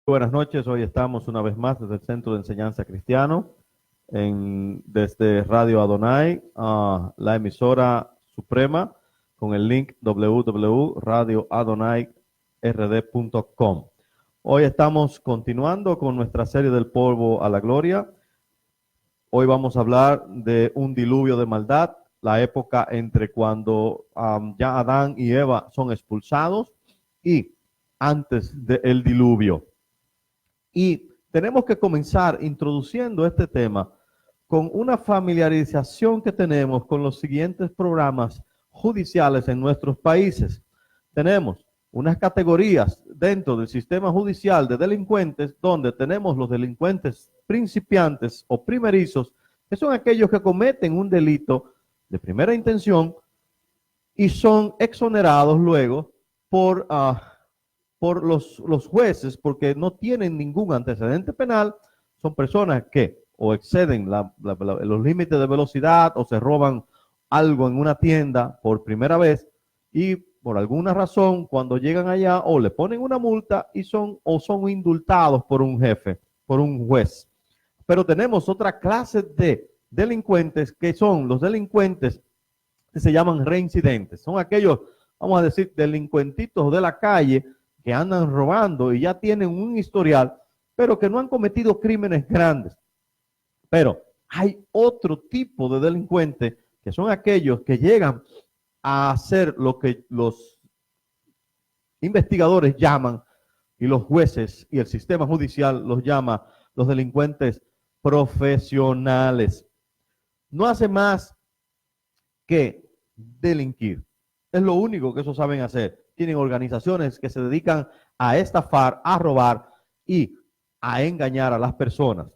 Buenas noches, hoy estamos una vez más desde el Centro de Enseñanza Cristiano, desde Radio Adonai, la emisora suprema, con el link www.radioadonai.rd.com. Hoy estamos continuando con nuestra serie del polvo a la gloria. Hoy vamos a hablar de un diluvio de maldad, la época entre cuando ya Adán y Eva son expulsados y antes del diluvio. Y tenemos que comenzar introduciendo este tema con una familiarización que tenemos con los siguientes programas judiciales en nuestros países. Tenemos unas categorías dentro del sistema judicial de delincuentes, donde tenemos los delincuentes principiantes o primerizos, que son aquellos que cometen un delito de primera intención y son exonerados luego por los jueces, porque no tienen ningún antecedente penal. Son personas que o exceden los límites de velocidad o se roban algo en una tienda por primera vez y por alguna razón cuando llegan allá o le ponen una multa y son indultados por un jefe, por un juez. Pero tenemos otra clase de delincuentes que son los delincuentes que se llaman reincidentes. Son aquellos, vamos a decir, delincuentitos de la calle que andan robando y ya tienen un historial, pero que no han cometido crímenes grandes. Pero hay otro tipo de delincuentes que son aquellos que llegan a hacer lo que los investigadores llaman y los jueces y el sistema judicial los llama los delincuentes profesionales. No hace más que delinquir. Es lo único que esos saben hacer. Tienen organizaciones que se dedican a estafar, a robar y a engañar a las personas.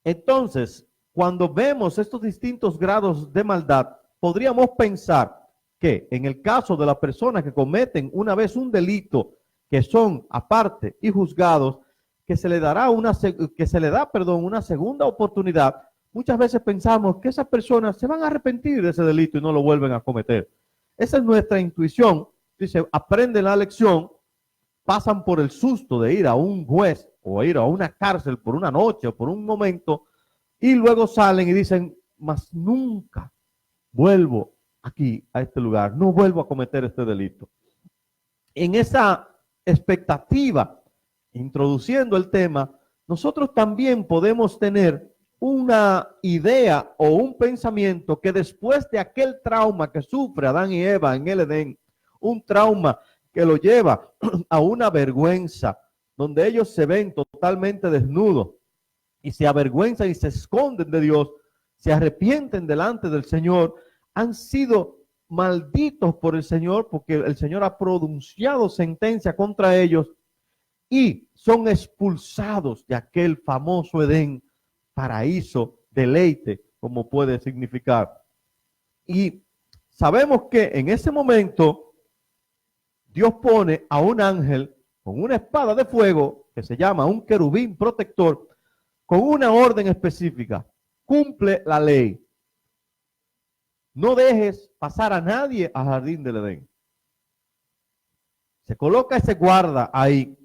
Entonces, cuando vemos estos distintos grados de maldad, podríamos pensar que en el caso de las personas que cometen una vez un delito, que son aparte y juzgados, que se le da una segunda oportunidad. Muchas veces pensamos que esas personas se van a arrepentir de ese delito y no lo vuelven a cometer. Esa es nuestra intuición. Dice, aprenden la lección, pasan por el susto de ir a un juez o ir a una cárcel por una noche o por un momento y luego salen y dicen, mas nunca vuelvo aquí a este lugar, no vuelvo a cometer este delito. En esa expectativa, introduciendo el tema, nosotros también podemos tener una idea o un pensamiento que después de aquel trauma que sufre Adán y Eva en el Edén, un trauma que lo lleva a una vergüenza, donde ellos se ven totalmente desnudos y se avergüenzan y se esconden de Dios, se arrepienten delante del Señor, han sido malditos por el Señor porque el Señor ha pronunciado sentencia contra ellos y son expulsados de aquel famoso Edén, paraíso, deleite, como puede significar. Y sabemos que en ese momento Dios pone a un ángel con una espada de fuego que se llama un querubín protector con una orden específica. Cumple la ley. No dejes pasar a nadie al jardín del Edén. Se coloca ese guarda ahí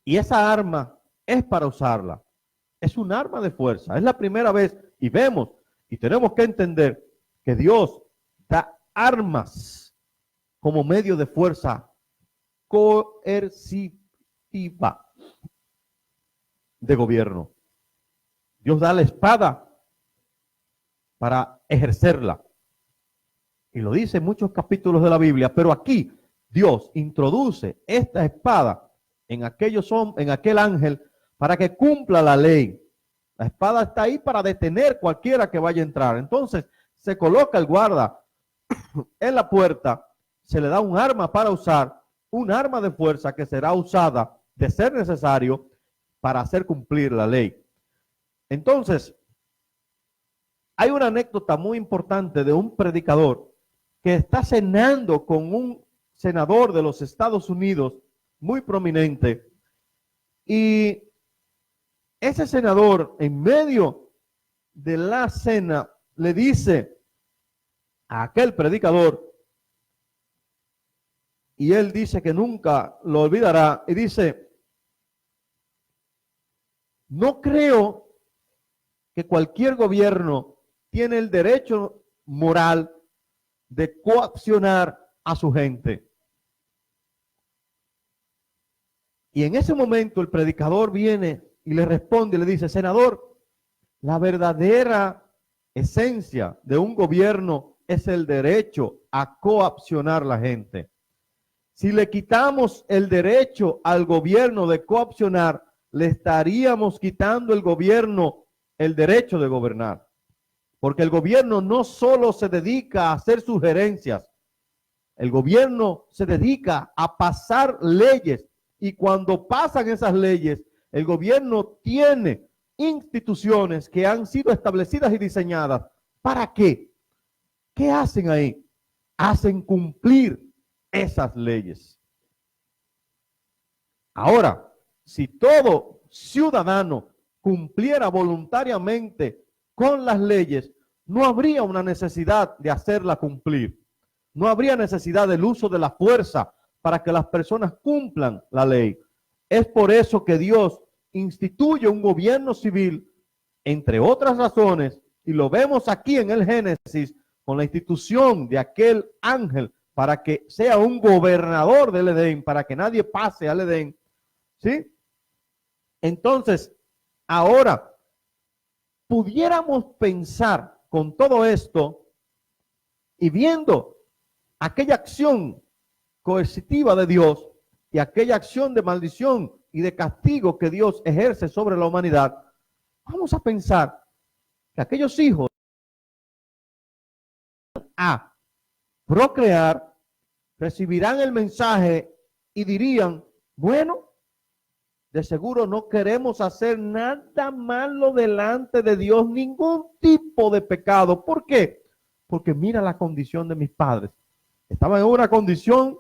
y esa arma es para usarla. Es un arma de fuerza. Es la primera vez y vemos y tenemos que entender que Dios da armas como medio de fuerza coercitiva de gobierno. Dios da la espada para ejercerla. Y lo dice en muchos capítulos de la Biblia, pero aquí Dios introduce esta espada en aquel ángel para que cumpla la ley. La espada está ahí para detener cualquiera que vaya a entrar. Entonces se coloca el guarda en la puerta, se le da un arma para usar, un arma de fuerza que será usada de ser necesario para hacer cumplir la ley. Entonces, hay una anécdota muy importante de un predicador que está cenando con un senador de los Estados Unidos muy prominente y ese senador en medio de la cena le dice a aquel predicador, y él dice que nunca lo olvidará, y dice: no creo que cualquier gobierno tiene el derecho moral de coaccionar a su gente. Y en ese momento el predicador viene y le responde y le dice: senador, la verdadera esencia de un gobierno es el derecho a coaccionar a la gente. Si le quitamos el derecho al gobierno de coaccionar, le estaríamos quitando el gobierno el derecho de gobernar. Porque el gobierno no solo se dedica a hacer sugerencias, el gobierno se dedica a pasar leyes, y cuando pasan esas leyes, el gobierno tiene instituciones que han sido establecidas y diseñadas. ¿Para qué? ¿Qué hacen ahí? Hacen cumplir esas leyes. Ahora, si todo ciudadano cumpliera voluntariamente con las leyes, no habría una necesidad de hacerla cumplir. No habría necesidad del uso de la fuerza para que las personas cumplan la ley. Es por eso que Dios instituye un gobierno civil, entre otras razones, y lo vemos aquí en el Génesis, con la institución de aquel ángel para que sea un gobernador del Edén, para que nadie pase al Edén, ¿sí? Entonces, ahora, pudiéramos pensar con todo esto y viendo aquella acción coercitiva de Dios y aquella acción de maldición y de castigo que Dios ejerce sobre la humanidad, vamos a pensar que aquellos hijos a procrear recibirán el mensaje y dirían: bueno, de seguro no queremos hacer nada malo delante de Dios, ningún tipo de pecado. ¿Por qué? Porque mira la condición de mis padres. Estaban en una condición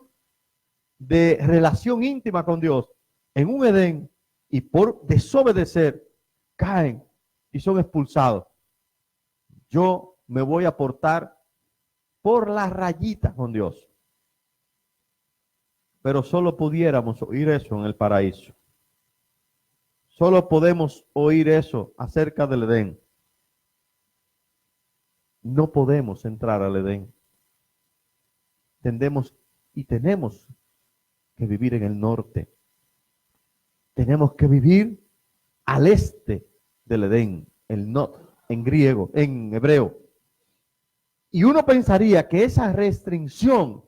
de relación íntima con Dios, en un Edén, y por desobedecer caen y son expulsados. Yo me voy a portar por la rayita con Dios. Pero solo pudiéramos oír eso en el paraíso. Solo podemos oír eso acerca del Edén. No podemos entrar al Edén. Tenemos que vivir en el norte. Tenemos que vivir al este del Edén, el not, en griego, en hebreo. Y uno pensaría que esa restricción,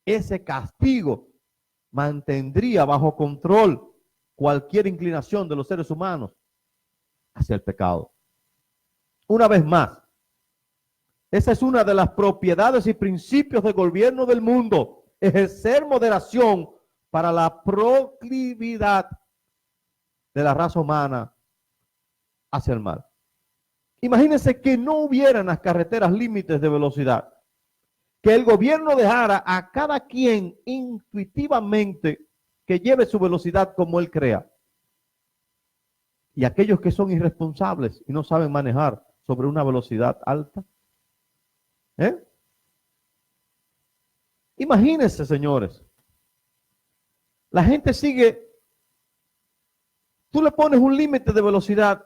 ese castigo, mantendría bajo control cualquier inclinación de los seres humanos hacia el pecado. Una vez más, esa es una de las propiedades y principios del gobierno del mundo: ejercer moderación para la proclividad de la raza humana hacia el mal. Imagínense que no hubiera en las carreteras límites de velocidad, que el gobierno dejara a cada quien intuitivamente que lleve su velocidad como él crea. Y aquellos que son irresponsables y no saben manejar sobre una velocidad alta. Imagínense, señores. La gente sigue. Tú le pones un límite de velocidad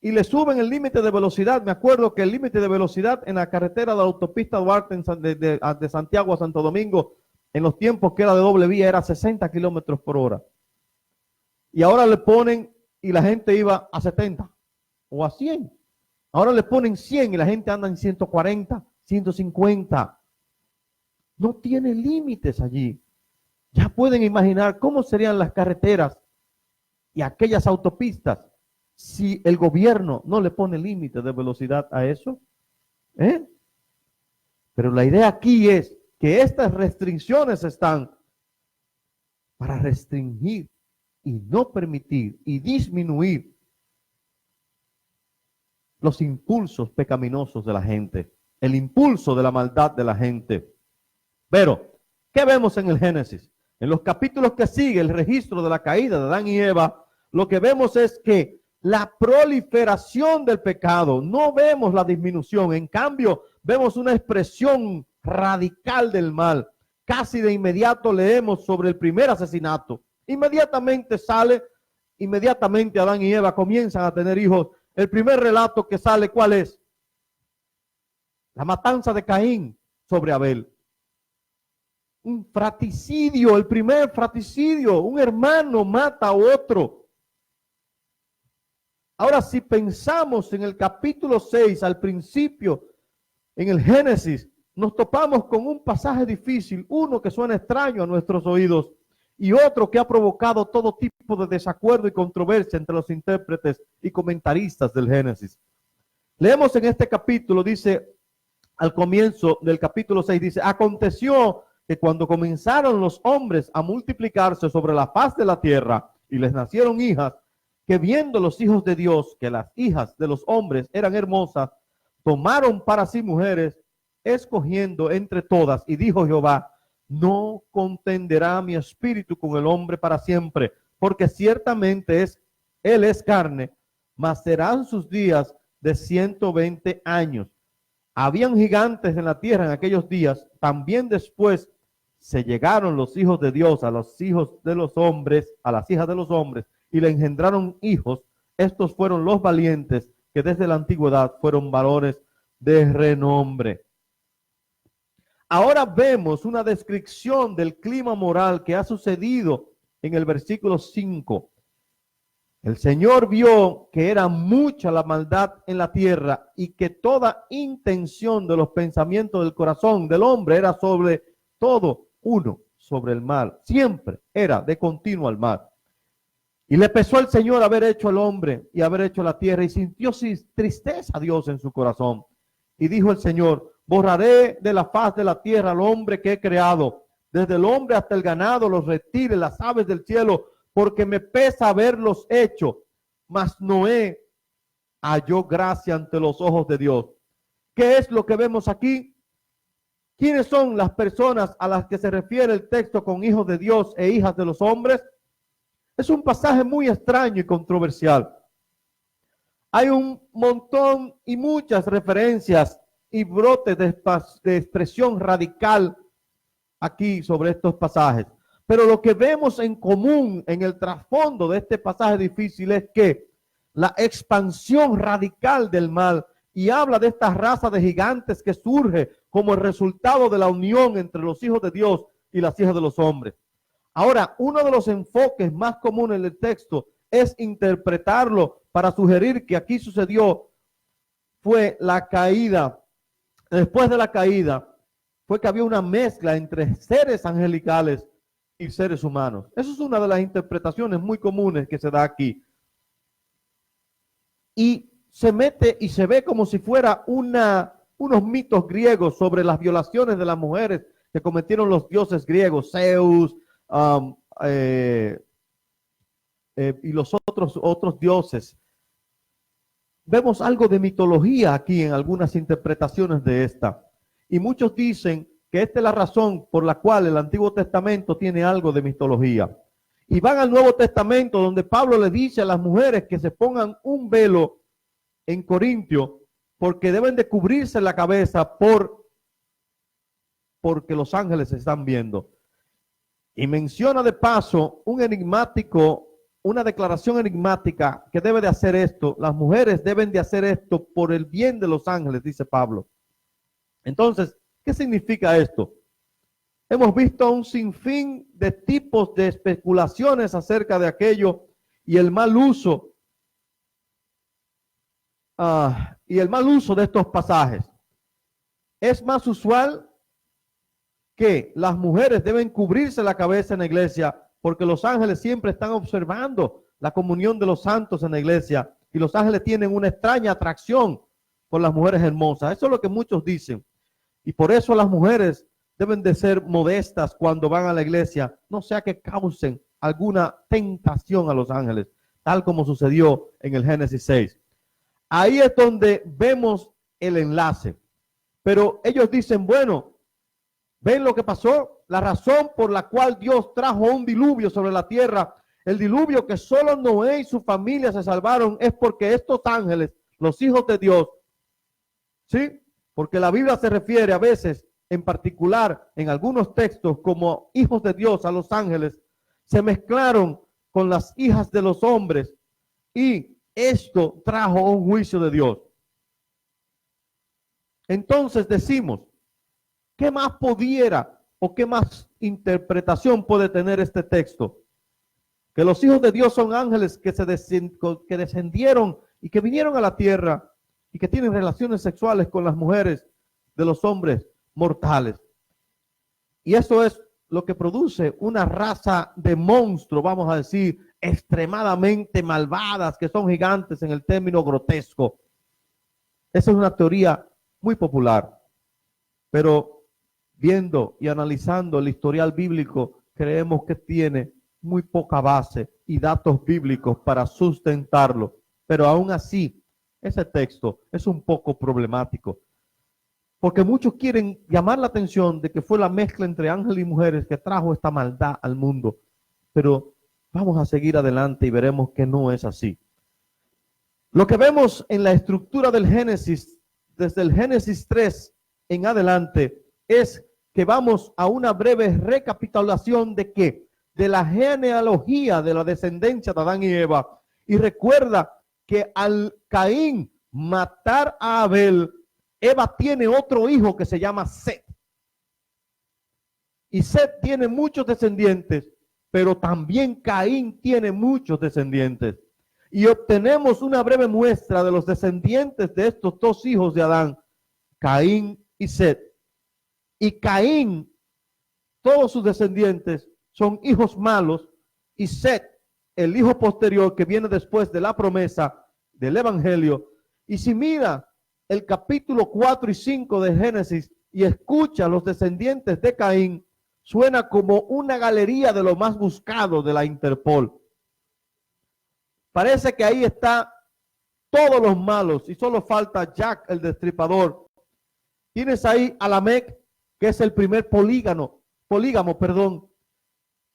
y le suben el límite de velocidad. Me acuerdo que el límite de velocidad en la carretera de la autopista Duarte de Santiago a Santo Domingo, en los tiempos que era de doble vía, era 60 kilómetros por hora. Y ahora le ponen y la gente iba a 70 o a 100. Ahora le ponen 100 y la gente anda en 140, 150. No tiene límites allí. Ya pueden imaginar cómo serían las carreteras y aquellas autopistas si el gobierno no le pone límite de velocidad a eso. Pero la idea aquí es que estas restricciones están para restringir y no permitir y disminuir los impulsos pecaminosos de la gente, el impulso de la maldad de la gente. Pero, ¿qué vemos en el Génesis? En los capítulos que sigue el registro de la caída de Adán y Eva, lo que vemos es que la proliferación del pecado, no vemos la disminución, en cambio vemos una expresión radical del mal. casi de inmediato leemos sobre el primer asesinato. Inmediatamente Adán y Eva comienzan a tener hijos. El primer relato que sale, ¿cuál es? La matanza de Caín sobre Abel. Un fratricidio, el primer fratricidio. Un hermano mata a otro. Ahora, si pensamos en el capítulo 6, al principio, en el Génesis, nos topamos con un pasaje difícil, uno que suena extraño a nuestros oídos y otro que ha provocado todo tipo de desacuerdo y controversia entre los intérpretes y comentaristas del Génesis. Leemos en este capítulo, dice, al comienzo del capítulo 6, dice, aconteció que cuando comenzaron los hombres a multiplicarse sobre la faz de la tierra y les nacieron hijas, que viendo los hijos de Dios que las hijas de los hombres eran hermosas, tomaron para sí mujeres, escogiendo entre todas, y dijo Jehová, no contenderá mi espíritu con el hombre para siempre, porque ciertamente él es carne, mas serán sus días de 120 años. Habían gigantes en la tierra en aquellos días, también después se llegaron los hijos de Dios a los hijos de los hombres, a las hijas de los hombres, y le engendraron hijos. Estos fueron los valientes que desde la antigüedad fueron varones de renombre. Ahora vemos una descripción del clima moral que ha sucedido en el versículo 5. El Señor vio que era mucha la maldad en la tierra y que toda intención de los pensamientos del corazón del hombre era sobre todo uno, sobre el mal. Siempre era de continuo al mal. Y le pesó al Señor haber hecho al hombre y haber hecho la tierra, y sintió tristeza a Dios en su corazón. Y dijo el Señor, borraré de la faz de la tierra al hombre que he creado, desde el hombre hasta el ganado, los reptiles, las aves del cielo, porque me pesa haberlos hecho. Mas Noé halló gracia ante los ojos de Dios. ¿Qué es lo que vemos aquí? ¿Quiénes son las personas a las que se refiere el texto con hijos de Dios e hijas de los hombres? Es un pasaje muy extraño y controversial. Hay un montón y muchas referencias y brotes de expresión radical aquí sobre estos pasajes. Pero lo que vemos en común en el trasfondo de este pasaje difícil es que la expansión radical del mal, y habla de esta raza de gigantes que surge como el resultado de la unión entre los hijos de Dios y las hijas de los hombres. Ahora, uno de los enfoques más comunes del texto es interpretarlo para sugerir que aquí sucedió fue la caída. Después de la caída fue que había una mezcla entre seres angelicales y seres humanos. Eso es una de las interpretaciones muy comunes que se da aquí. Y se mete y se ve como si fuera unos mitos griegos sobre las violaciones de las mujeres que cometieron los dioses griegos, Zeus, y los otros dioses. Vemos algo de mitología aquí en algunas interpretaciones de esta. Y muchos dicen que esta es la razón por la cual el Antiguo Testamento tiene algo de mitología. Y van al Nuevo Testamento, donde Pablo le dice a las mujeres que se pongan un velo en Corintio, porque deben de cubrirse la cabeza porque los ángeles se están viendo. Y menciona de paso una declaración enigmática que debe de hacer esto. Las mujeres deben de hacer esto por el bien de los ángeles, dice Pablo. Entonces, ¿qué significa esto? Hemos visto un sinfín de tipos de especulaciones acerca de aquello y el mal uso de estos pasajes. Es más usual que las mujeres deben cubrirse la cabeza en la iglesia porque los ángeles siempre están observando la comunión de los santos en la iglesia y los ángeles tienen una extraña atracción por las mujeres hermosas. Eso es lo que muchos dicen. Y por eso las mujeres deben de ser modestas cuando van a la iglesia, no sea que causen alguna tentación a los ángeles, tal como sucedió en el Génesis 6. Ahí es donde vemos el enlace. Pero ellos dicen, bueno, ¿ven lo que pasó? La razón por la cual Dios trajo un diluvio sobre la tierra, el diluvio que solo Noé y su familia se salvaron, es porque estos ángeles, los hijos de Dios, ¿sí? Porque la Biblia se refiere a veces en particular en algunos textos como hijos de Dios a los ángeles, se mezclaron con las hijas de los hombres y esto trajo un juicio de Dios. Entonces decimos, ¿qué más pudiera o qué más interpretación puede tener este texto? Que los hijos de Dios son ángeles que descendieron y que vinieron a la tierra y que tienen relaciones sexuales con las mujeres de los hombres mortales. Y eso es lo que produce una raza de monstruos, vamos a decir, extremadamente malvadas, que son gigantes en el término grotesco. Esa es una teoría muy popular, pero viendo y analizando el historial bíblico, creemos que tiene muy poca base y datos bíblicos para sustentarlo. Pero aún así, ese texto es un poco problemático, porque muchos quieren llamar la atención de que fue la mezcla entre ángeles y mujeres que trajo esta maldad al mundo. Pero vamos a seguir adelante y veremos que no es así. Lo que vemos en la estructura del Génesis, desde el Génesis 3 en adelante, es que vamos a una breve recapitulación de qué, de la genealogía de la descendencia de Adán y Eva. Y recuerda que al Caín matar a Abel, Eva tiene otro hijo que se llama Set. Y Set tiene muchos descendientes, pero también Caín tiene muchos descendientes. Y obtenemos una breve muestra de los descendientes de estos dos hijos de Adán, Caín y Set. Y Caín, todos sus descendientes son hijos malos, y Set, el hijo posterior que viene después de la promesa del evangelio. Y si mira el capítulo 4 y 5 de Génesis y escucha los descendientes de Caín, suena como una galería de lo más buscado de la Interpol. Parece que ahí está todos los malos y solo falta Jack el Destripador. Tienes ahí a Lamec, que es el primer polígamo,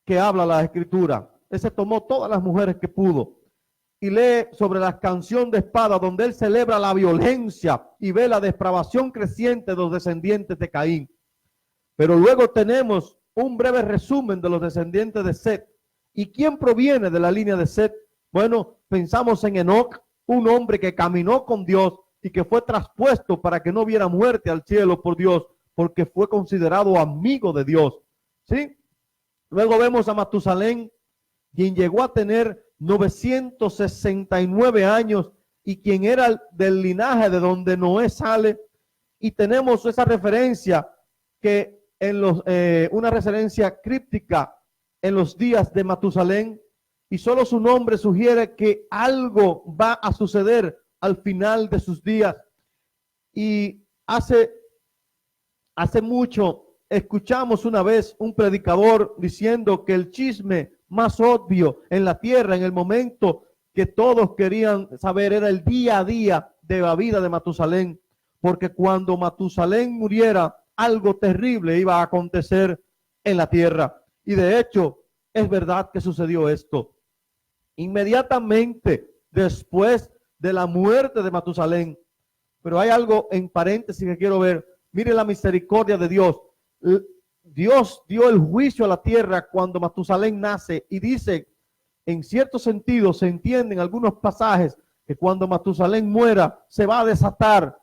que habla la escritura. Ese tomó todas las mujeres que pudo y lee sobre la canción de espada, donde él celebra la violencia y ve la depravación creciente de los descendientes de Caín. Pero luego tenemos un breve resumen de los descendientes de Set. ¿Y quién proviene de la línea de Set? Bueno, pensamos en Enoc, un hombre que caminó con Dios y que fue traspuesto para que no viera muerte al cielo por Dios, porque fue considerado amigo de Dios. ¿Sí? Luego vemos a Matusalén, quien llegó a tener 969 años y quien era del linaje de donde Noé sale. Y tenemos esa referencia que en una referencia críptica en los días de Matusalén, y solo su nombre sugiere que algo va a suceder al final de sus días. Y hace mucho escuchamos una vez un predicador diciendo que el chisme más obvio en la tierra en el momento que todos querían saber era el día a día de la vida de Matusalén, porque cuando Matusalén muriera, algo terrible iba a acontecer en la tierra. Y de hecho, es verdad que sucedió esto. Inmediatamente después de la muerte de Matusalén. Pero hay algo en paréntesis que quiero ver. Mire la misericordia de Dios. Dios dio el juicio a la tierra cuando Matusalén nace, y dice, en cierto sentido, se entiende en algunos pasajes que cuando Matusalén muera se va a desatar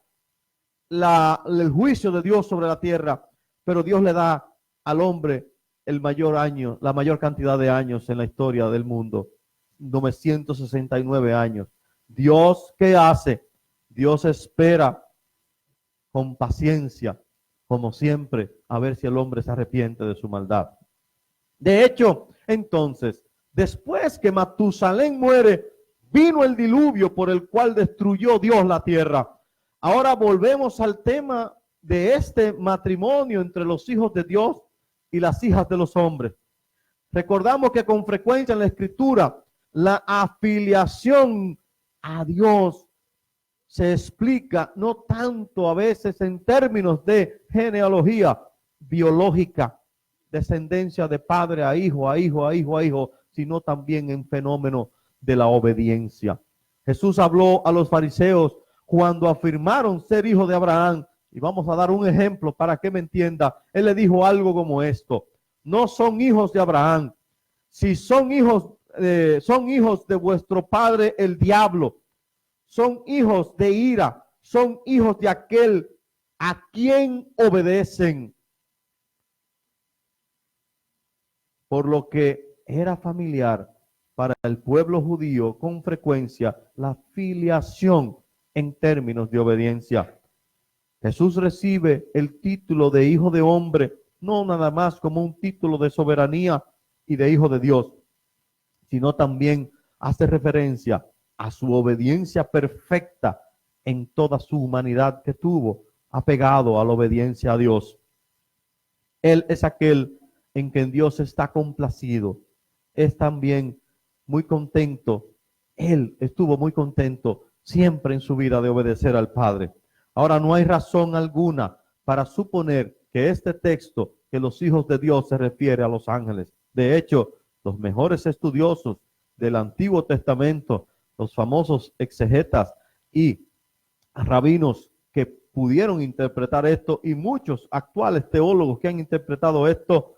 el juicio de Dios sobre la tierra. Pero Dios le da al hombre la mayor cantidad de años en la historia del mundo, 969 años. Dios, ¿qué hace? Dios espera con paciencia, como siempre, a ver si el hombre se arrepiente de su maldad. De hecho, entonces, después que Matusalén muere, vino el diluvio por el cual destruyó Dios la tierra. Ahora volvemos al tema de este matrimonio entre los hijos de Dios y las hijas de los hombres. Recordamos que con frecuencia en la escritura la afiliación a Dios se explica no tanto a veces en términos de genealogía biológica, descendencia de padre a hijo, a hijo, a hijo, a hijo, sino también en fenómeno de la obediencia. Jesús habló a los fariseos cuando afirmaron ser hijos de Abraham y vamos a dar un ejemplo para que me entienda. Él le dijo algo como esto: no son hijos de Abraham. Si son hijos de vuestro padre el diablo, son hijos de ira, son hijos de aquel a quien obedecen. Por lo que era familiar para el pueblo judío con frecuencia la filiación en términos de obediencia. Jesús recibe el título de hijo de hombre, no nada más como un título de soberanía y de hijo de Dios, sino también hace referencia a su obediencia perfecta en toda su humanidad que tuvo, apegado a la obediencia a Dios. Él es aquel en quien Dios está complacido, es también muy contento. Él estuvo muy contento siempre en su vida de obedecer al Padre. Ahora, no hay razón alguna para suponer que este texto, que los hijos de Dios, se refiere a los ángeles. De hecho, los mejores estudiosos del Antiguo Testamento, los famosos exegetas y rabinos que pudieron interpretar esto, y muchos actuales teólogos que han interpretado esto,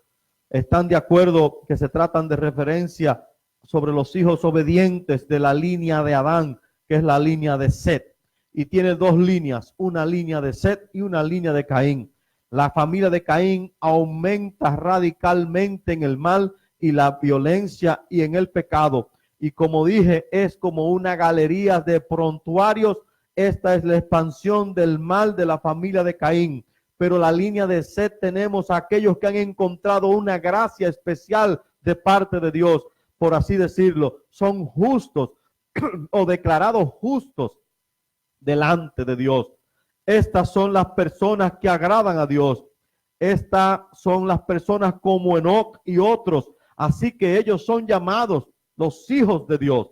están de acuerdo que se tratan de referencia sobre los hijos obedientes de la línea de Adán, que es la línea de Set. Y tiene dos líneas, una línea de Set y una línea de Caín. La familia de Caín aumenta radicalmente en el mal y la violencia y en el pecado. Y como dije, es como una galería de prontuarios. Esta es la expansión del mal de la familia de Caín. Pero la línea de Set tenemos a aquellos que han encontrado una gracia especial de parte de Dios, por así decirlo. Son justos o declarados justos delante de Dios. Estas son las personas que agradan a Dios. Estas son las personas como Enoc y otros. Así que ellos son llamados los hijos de Dios.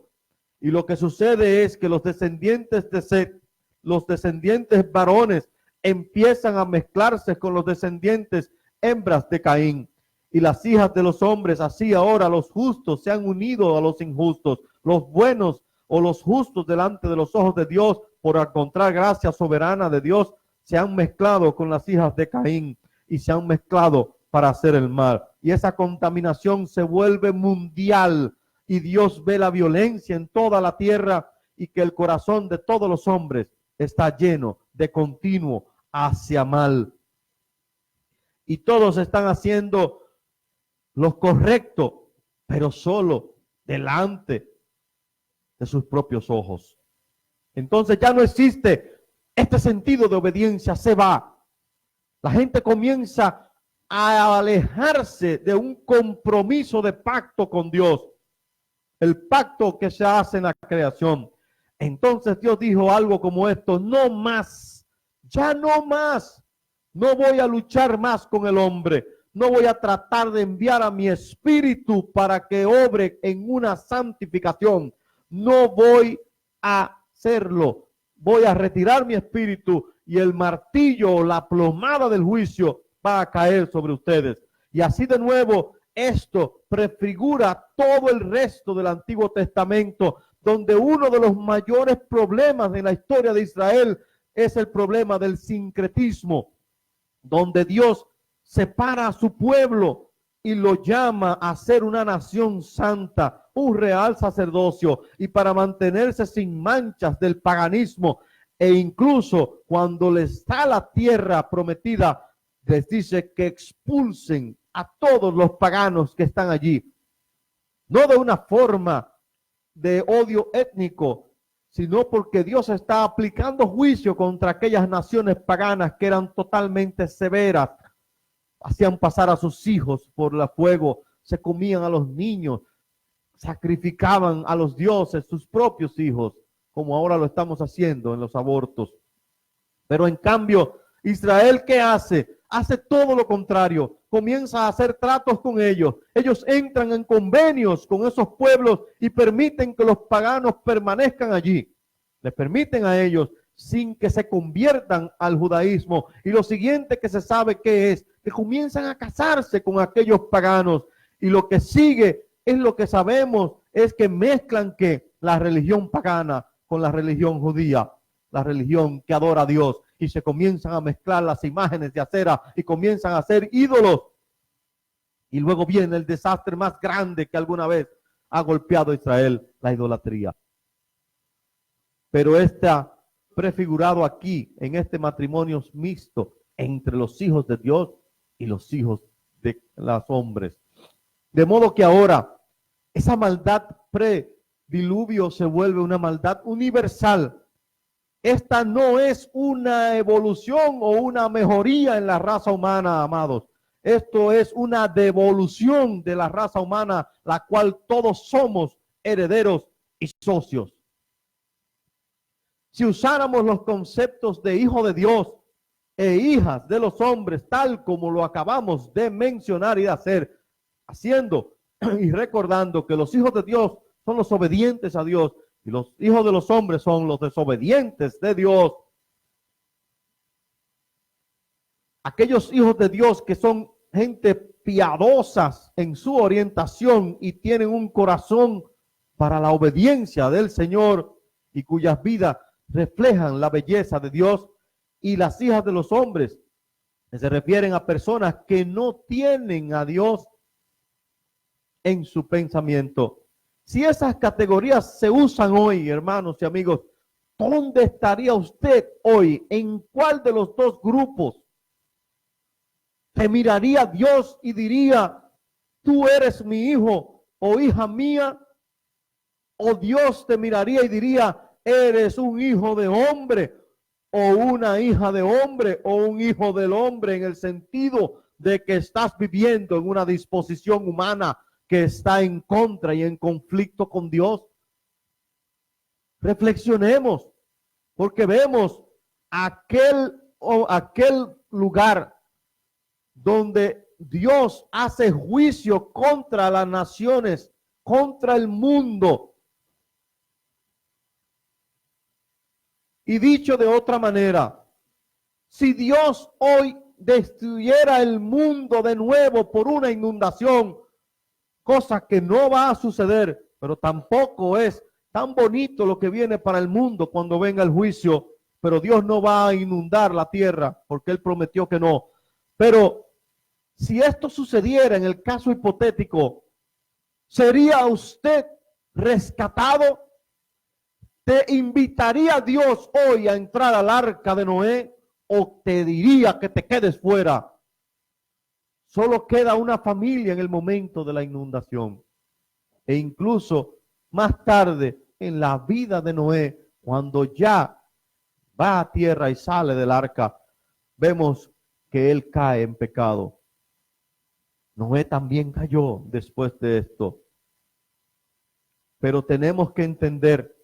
Y lo que sucede es que los descendientes de Set, los descendientes varones, empiezan a mezclarse con los descendientes hembras de Caín. Y las hijas de los hombres, así ahora los justos se han unido a los injustos. Los buenos o los justos delante de los ojos de Dios, por encontrar gracia soberana de Dios, se han mezclado con las hijas de Caín y se han mezclado para hacer el mal. Y esa contaminación se vuelve mundial y Dios ve la violencia en toda la tierra y que el corazón de todos los hombres está lleno de continuo hacia mal. Y todos están haciendo lo correcto, pero solo delante de sus propios ojos. Entonces ya no existe este sentido de obediencia, se va. La gente comienza a alejarse de un compromiso de pacto con Dios, el pacto que se hace en la creación. Entonces Dios dijo algo como esto: no más, ya no más, no voy a luchar más con el hombre, no voy a tratar de enviar a mi espíritu para que obre en una santificación, no voy a hacerlo, voy a retirar mi espíritu y el martillo o la plomada del juicio va a caer sobre ustedes. Y así de nuevo, esto prefigura todo el resto del Antiguo Testamento, donde uno de los mayores problemas en la historia de Israel es el problema del sincretismo, donde Dios separa a su pueblo y lo llama a ser una nación santa, un real sacerdocio, y para mantenerse sin manchas del paganismo. E incluso cuando les da la tierra prometida, les dice que expulsen a todos los paganos que están allí, no de una forma de odio étnico, sino porque Dios está aplicando juicio contra aquellas naciones paganas que eran totalmente severas. Hacían pasar a sus hijos por el fuego, se comían a los niños, sacrificaban a los dioses sus propios hijos, como ahora lo estamos haciendo en los abortos. Pero en cambio, Israel, ¿qué hace? Hace todo lo contrario, comienza a hacer tratos con ellos. Ellos entran en convenios con esos pueblos y permiten que los paganos permanezcan allí. Les permiten a ellos sin que se conviertan al judaísmo. Y lo siguiente que se sabe que es que comienzan a casarse con aquellos paganos. Y lo que sigue es lo que sabemos, es que mezclan que la religión pagana con la religión judía, la religión que adora a Dios. y se comienzan a mezclar las imágenes de acera y comienzan a hacer ídolos. Y luego viene el desastre más grande que alguna vez ha golpeado a Israel, la idolatría. Pero está prefigurado aquí en este matrimonio mixto entre los hijos de Dios y los hijos de los hombres. De modo que ahora esa maldad prediluvio se vuelve una maldad universal. Esta no es una evolución o una mejoría en la raza humana, amados. Esto es una devolución de la raza humana, la cual todos somos herederos y socios. Si usáramos los conceptos de hijo de Dios e hijas de los hombres, tal como lo acabamos de mencionar y de hacer, haciendo y recordando que los hijos de Dios son los obedientes a Dios y los hijos de los hombres son los desobedientes de Dios. Aquellos hijos de Dios que son gente piadosas en su orientación y tienen un corazón para la obediencia del Señor y cuyas vidas reflejan la belleza de Dios, y las hijas de los hombres que se refieren a personas que no tienen a Dios en su pensamiento. Si esas categorías se usan hoy, hermanos y amigos, ¿dónde estaría usted hoy? ¿En cuál de los dos grupos? ¿Te miraría Dios y diría, tú eres mi hijo o hija mía? ¿O Dios te miraría y diría, eres un hijo de hombre o una hija de hombre o un hijo del hombre, en el sentido de que estás viviendo en una disposición humana que está en contra y en conflicto con Dios? Reflexionemos, porque vemos aquel lugar donde Dios hace juicio contra las naciones, contra el mundo. Y dicho de otra manera, si Dios hoy destruyera el mundo de nuevo por una inundación, cosa que no va a suceder, pero tampoco es tan bonito lo que viene para el mundo cuando venga el juicio, pero Dios no va a inundar la tierra porque Él prometió que no. Pero si esto sucediera en el caso hipotético, ¿sería usted rescatado? ¿Te invitaría Dios hoy a entrar al arca de Noé o te diría que te quedes fuera? Solo queda una familia en el momento de la inundación. E incluso más tarde en la vida de Noé, cuando ya va a tierra y sale del arca, vemos que él cae en pecado. Noé también cayó después de esto. Pero tenemos que entender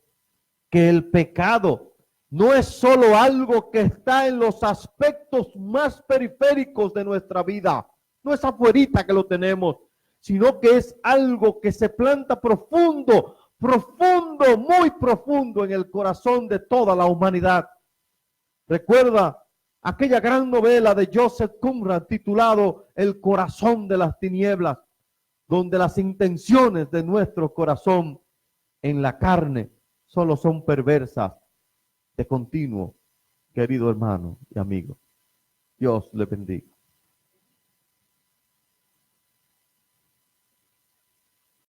que el pecado no es solo algo que está en los aspectos más periféricos de nuestra vida. No es afuerita que lo tenemos, sino que es algo que se planta profundo, profundo, muy profundo en el corazón de toda la humanidad. Recuerda aquella gran novela de Joseph Conrad titulado El corazón de las tinieblas, donde las intenciones de nuestro corazón en la carne solo son perversas de continuo, querido hermano y amigo. Dios le bendiga.